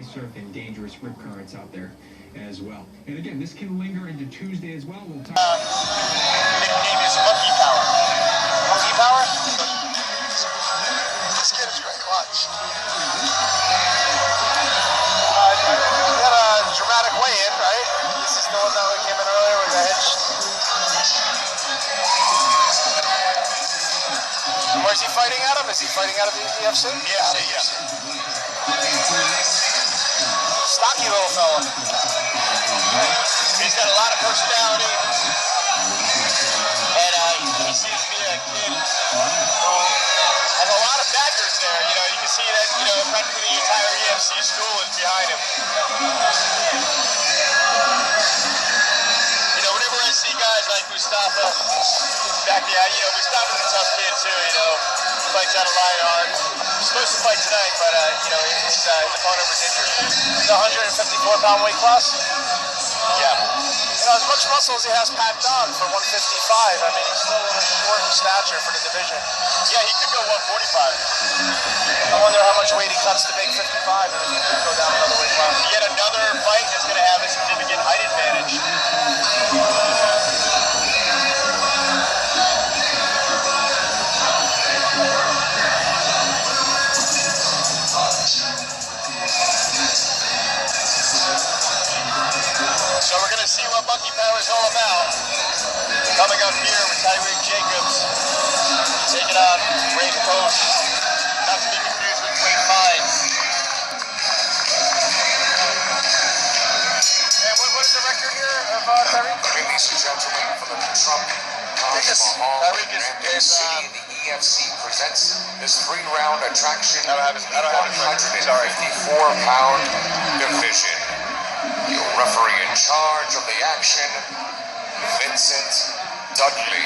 surfing dangerous rip currents out there as well. And again, this can linger into Tuesday as well. We'll talk. Nickname is Monkey Power. Monkey Power? This kid is great. Watch. We got a dramatic weigh-in, right? This is the one that came in earlier with the hitch. Where's he fighting out of? Is he fighting out of the UFC? Yeah. Stocky little fella. He's got a lot of personality. And he seems to be a kid who has a lot of backers there. You know, you can see that, you know, practically the entire UFC school is behind him. You know, whenever I see guys like Mustafa back there, you know, Mustafa's a tough kid too, you know. He fights out of Lionheart. He's supposed to fight tonight, but, you know, his opponent was injured. He's a 154-pound weight class? Yeah. You know, as much muscle as he has packed on for 155, I mean, he's still an important stature for the division. Yeah, he could go 145. I wonder how much weight he cuts to make 55 and if he could go down another weight class. Yet another fight that's going to have a significant height advantage. So we're going to see what Monkey Power is all about. Coming up here with Tyreek Jacobs, taking on Rafe Post, not to be confused with Wade Fines. And what is the record here of Tyreek? Ladies and gentlemen, from the Trump Tyreek is the EFC presents this 3-round attraction I don't have his 154-pound division. Your referee in charge of the action, Vincent Dudley.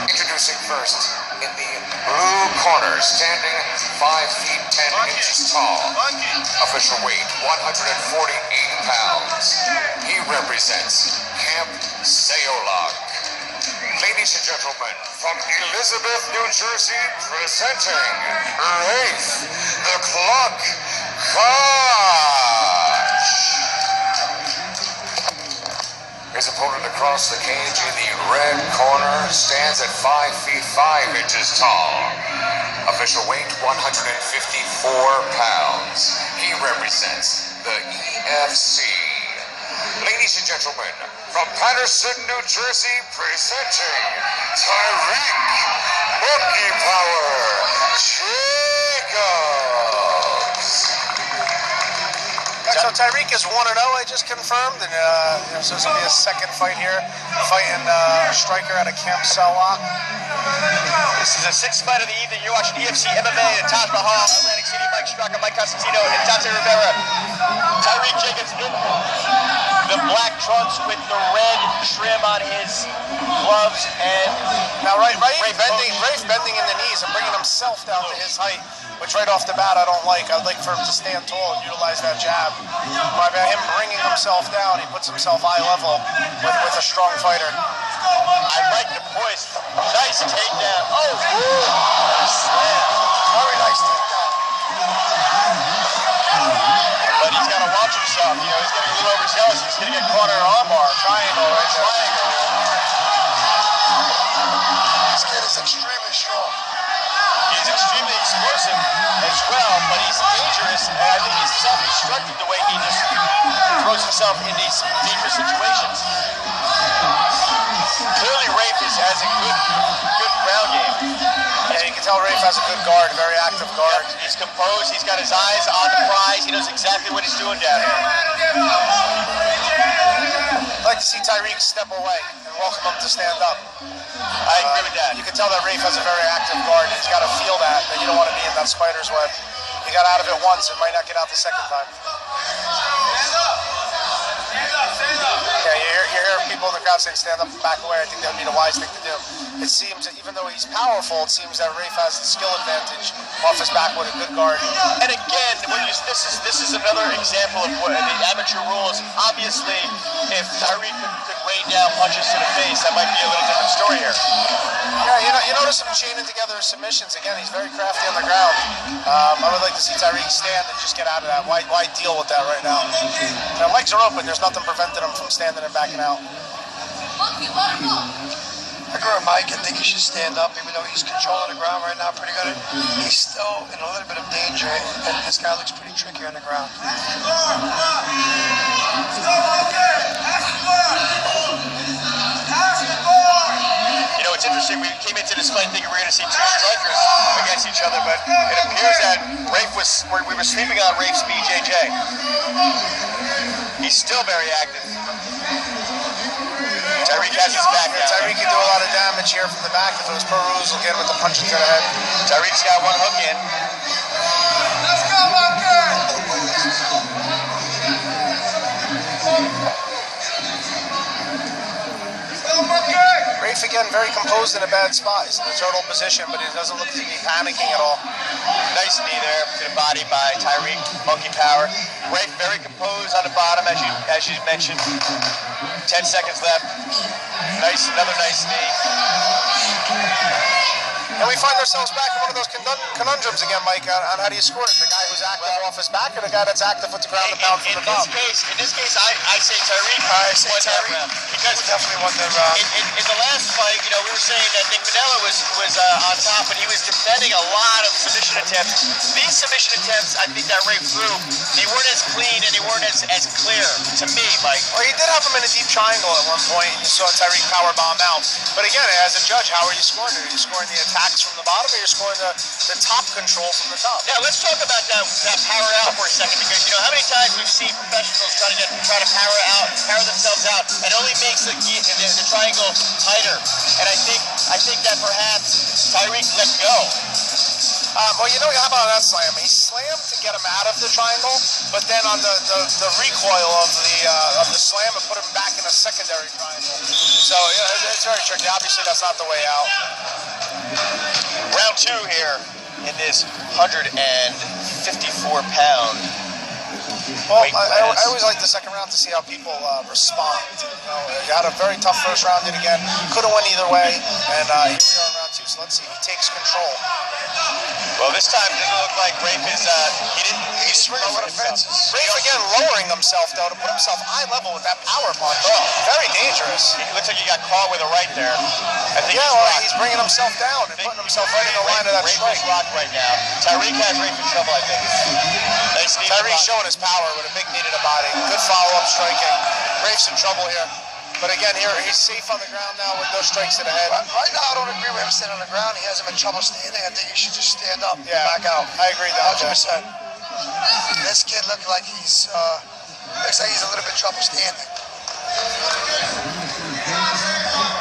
Introducing first, in the blue corner, standing 5 feet 10 inches tall, official weight 148 pounds. He represents Camp Sayolog. Ladies and gentlemen, from Elizabeth, New Jersey, presenting Rafe the Clock Koch. His opponent across the cage in the red corner stands at 5 feet 5 inches tall. Official weight 154 pounds. He represents the EFC. Ladies and gentlemen, from Patterson, New Jersey, presenting Tyreek Monkey Power Jacobs. So Tyreek is 1-0, I just confirmed, and so this will be his second fight here, fighting striker out of Camp Sayolog. This is the 6th fight of the evening. You're watching EFC MMA at Taj Mahal, Atlantic City. Mike Straka, Mike Constantino, and Dante Rivera. Tyreek Jacobs in the black trunks with the red trim on his gloves, and now Rafe bending in the knees and bringing himself down to his height, which right off the bat I don't like. I'd like for him to stand tall and utilize that jab. By him bringing himself down, he puts himself eye level with a strong fighter. I like the poise. Nice takedown. Oh, slam. Very nice takedown. But he's got to watch himself. You know, he's getting a little overzealous. He's going to get caught in an armbar, triangle, right? Triangle. This kid is extremely strong. He's extremely explosive as well, but he's dangerous, and I think he's self-destructive the way he just throws himself in these dangerous situations. Clearly, Rafe has a good ground game. Yeah, you can tell Rafe has a good guard, a very active guard. Yep. He's composed, he's got his eyes on the prize, he knows exactly what he's doing down here. I'd like to see Tyreek step away and welcome him to stand up. I agree with that. You can tell that Rafe has a very active guard, and he's got to feel that you don't want to be in that spider's web. He got out of it once, and might not get out the second time. Yeah, you hear people in the crowd saying stand up and back away. I think that would be the wise thing to do. It seems that even though he's powerful, it seems that Rafe has the skill advantage off his back with a good guard. And again, when you this is another example of what the amateur rules. Obviously, if Tyreek could rain down punches to the face, that might be a little different story here. Yeah, you notice him chaining together submissions. Again, he's very crafty on the ground. I would like to see Tyreek stand and just get out of that. Why deal with that right now? Their legs are open. There's nothing preventing him from standing and backing out. I agree with Mike. I think he should stand up, even though he's controlling the ground right now pretty good. He's still in a little bit of danger, and this guy looks pretty tricky on the ground. You know, it's interesting. We came into this fight thinking we were going to see two strikers against each other, but it appears that we were sweeping on Rafe's BJJ. He's still very active. Tyreek has his back now. Tyreek can do a lot of damage here from the back. If it was Peruz, he'll get him with the punches to the head. Tyreek's got one hook in. Let's go, Monkey! Rafe again, very composed in a bad spot. He's in the turtle position, but he doesn't look to be panicking at all. Nice knee there to the body by Tyreek. Monkey power. Rafe very composed on the bottom, as you mentioned. 10 seconds left. Another nice knee. And we find ourselves back in one of those conundrums again, Mike, on how do you score it? The guy who's active off his back or the guy that's active with the ground and pound from the top? In this case, I say Tyreek. I say won that Tyreek. round. Because Definitely won that round. in the last fight, you know, we were saying that Nick Manella was on top, and he was defending a lot of submission attempts. These submission attempts, I think that Rafe threw, they weren't as clean and they weren't as clear to me, Mike. Well, he did have him in a deep triangle at one point, and you saw Tyreek powerbomb out. But again, as a judge, how are you scoring it? Are you scoring the attacks from the bottom, or you're scoring the top control from the top? Now, let's talk about that power out for a second, because, you know, how many times we've seen professionals try to power themselves out, and it only makes the triangle tighter. And I think that perhaps Tyreek let go. Well, you know, how about that slam? He slammed to get him out of the triangle, but then on the recoil of the slam, it put him back in a secondary triangle. So yeah, it's very tricky. Obviously, that's not the way out. Round two here in this 154-pound Well, weight class. I always like the second round to see how people respond. You know, you had a very tough first round yet again. Could have went either way, and here we are in round two. So let's see. He takes control. Well, this time it doesn't look like Rafe is. He's swinging for the fences. Rafe again lowering himself though to put himself eye level with that power punch. Very dangerous. It looks like he got caught with a right there. I think he's bringing himself down and putting himself right in the line of that strike. Rafe is locked right now. Tyreek has Rafe in trouble, I think. Nice knee. Tyreek showing his power with a big knee to the body. Good follow-up striking. Rafe's in trouble here. But again, here he's safe on the ground now with no strikes to the head. Right now, I don't agree with him standing on the ground. He has him in trouble standing. I think he should just stand up and back out. I agree with that. 100%. This kid looks like he's a little bit trouble standing.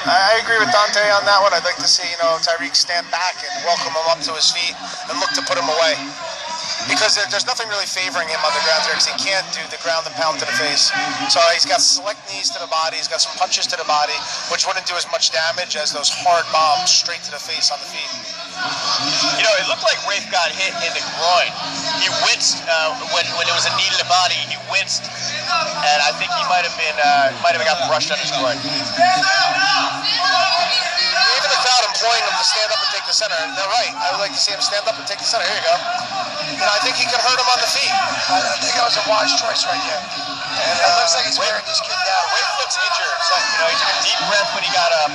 I agree with Dante on that one. I'd like to see, Tyreek stand back and welcome him up to his feet and look to put him away. Because there's nothing really favoring him on the ground here, because he can't do the ground and pound to the face. So he's got select knees to the body, he's got some punches to the body, which wouldn't do as much damage as those hard bombs straight to the face on the feet. You know, it looked like Rafe got hit in the groin. He winced when it was a knee to the body. He winced, and I think he might have got brushed on his groin. Even the crowd employing him to stand up and take the center. And they're right. I would like to see him stand up and take the center. Here you go. I think he could hurt him on the feet. I think that was a wise choice right there. And it looks like he's wearing this kid down. Rafe looks injured. So, he took a deep breath when he got up.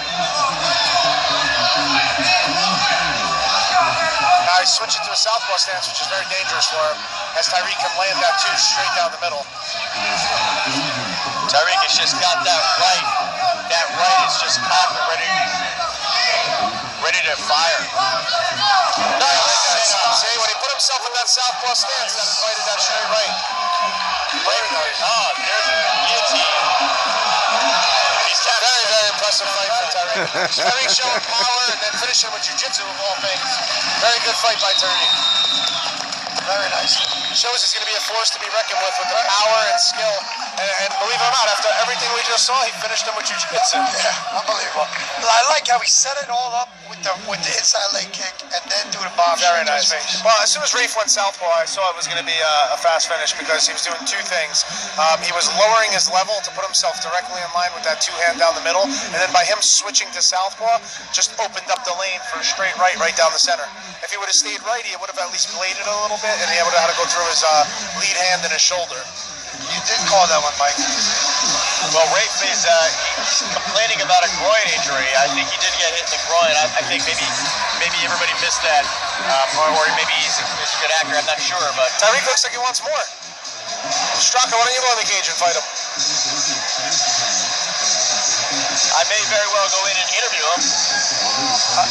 Now he's switching to a southpaw stance, which is very dangerous for him, as Tyreek can land that two straight down the middle. Tyreek has just got that right. That right is just cocked and ready to fire. See, when he put himself in that southpaw stance, that invited that straight right. There's a guillotine. He's very, very impressive fight for Tyreek. Tyreek showing power and then finishing with jiu-jitsu of all things. Very good fight by Tyreek. Very nice. Shows he's going to be a force to be reckoned with the power and skill And believe it or not, after everything we just saw, he finished him with jiu-jitsu. Yeah, unbelievable. But I like how he set it all up with the inside leg kick and then do the bomb Very straight to his nice. face. Well, as soon as Rafe went southpaw, I saw it was going to be a fast finish because he was doing two things. He was lowering his level to put himself directly in line with that two-hand down the middle, and then by him switching to southpaw, just opened up the lane for a straight right down the center. If he would have stayed right, he would have at least bladed a little bit, and he would have had to go through his lead hand and his shoulder. You did call that one, Mike. Well, Rafe is he's complaining about a groin injury. I think he did get hit in the groin. I think maybe everybody missed that, or maybe he's a good actor. I'm not sure, but Tyreek looks like he wants more. Straka, why don't you go in the cage and fight him? I may very well go in and interview him.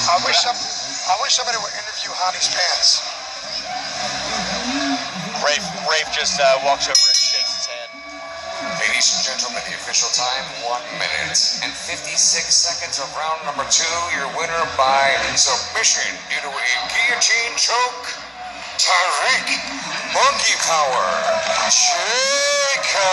I wish somebody would interview Hani's pants. Rafe just walks over and shakes his hand. Ladies and gentlemen, the official time, 1 minute and 56 seconds of round number 2. Your winner by submission due to a guillotine choke, Tyreek Monkey Power Jacob.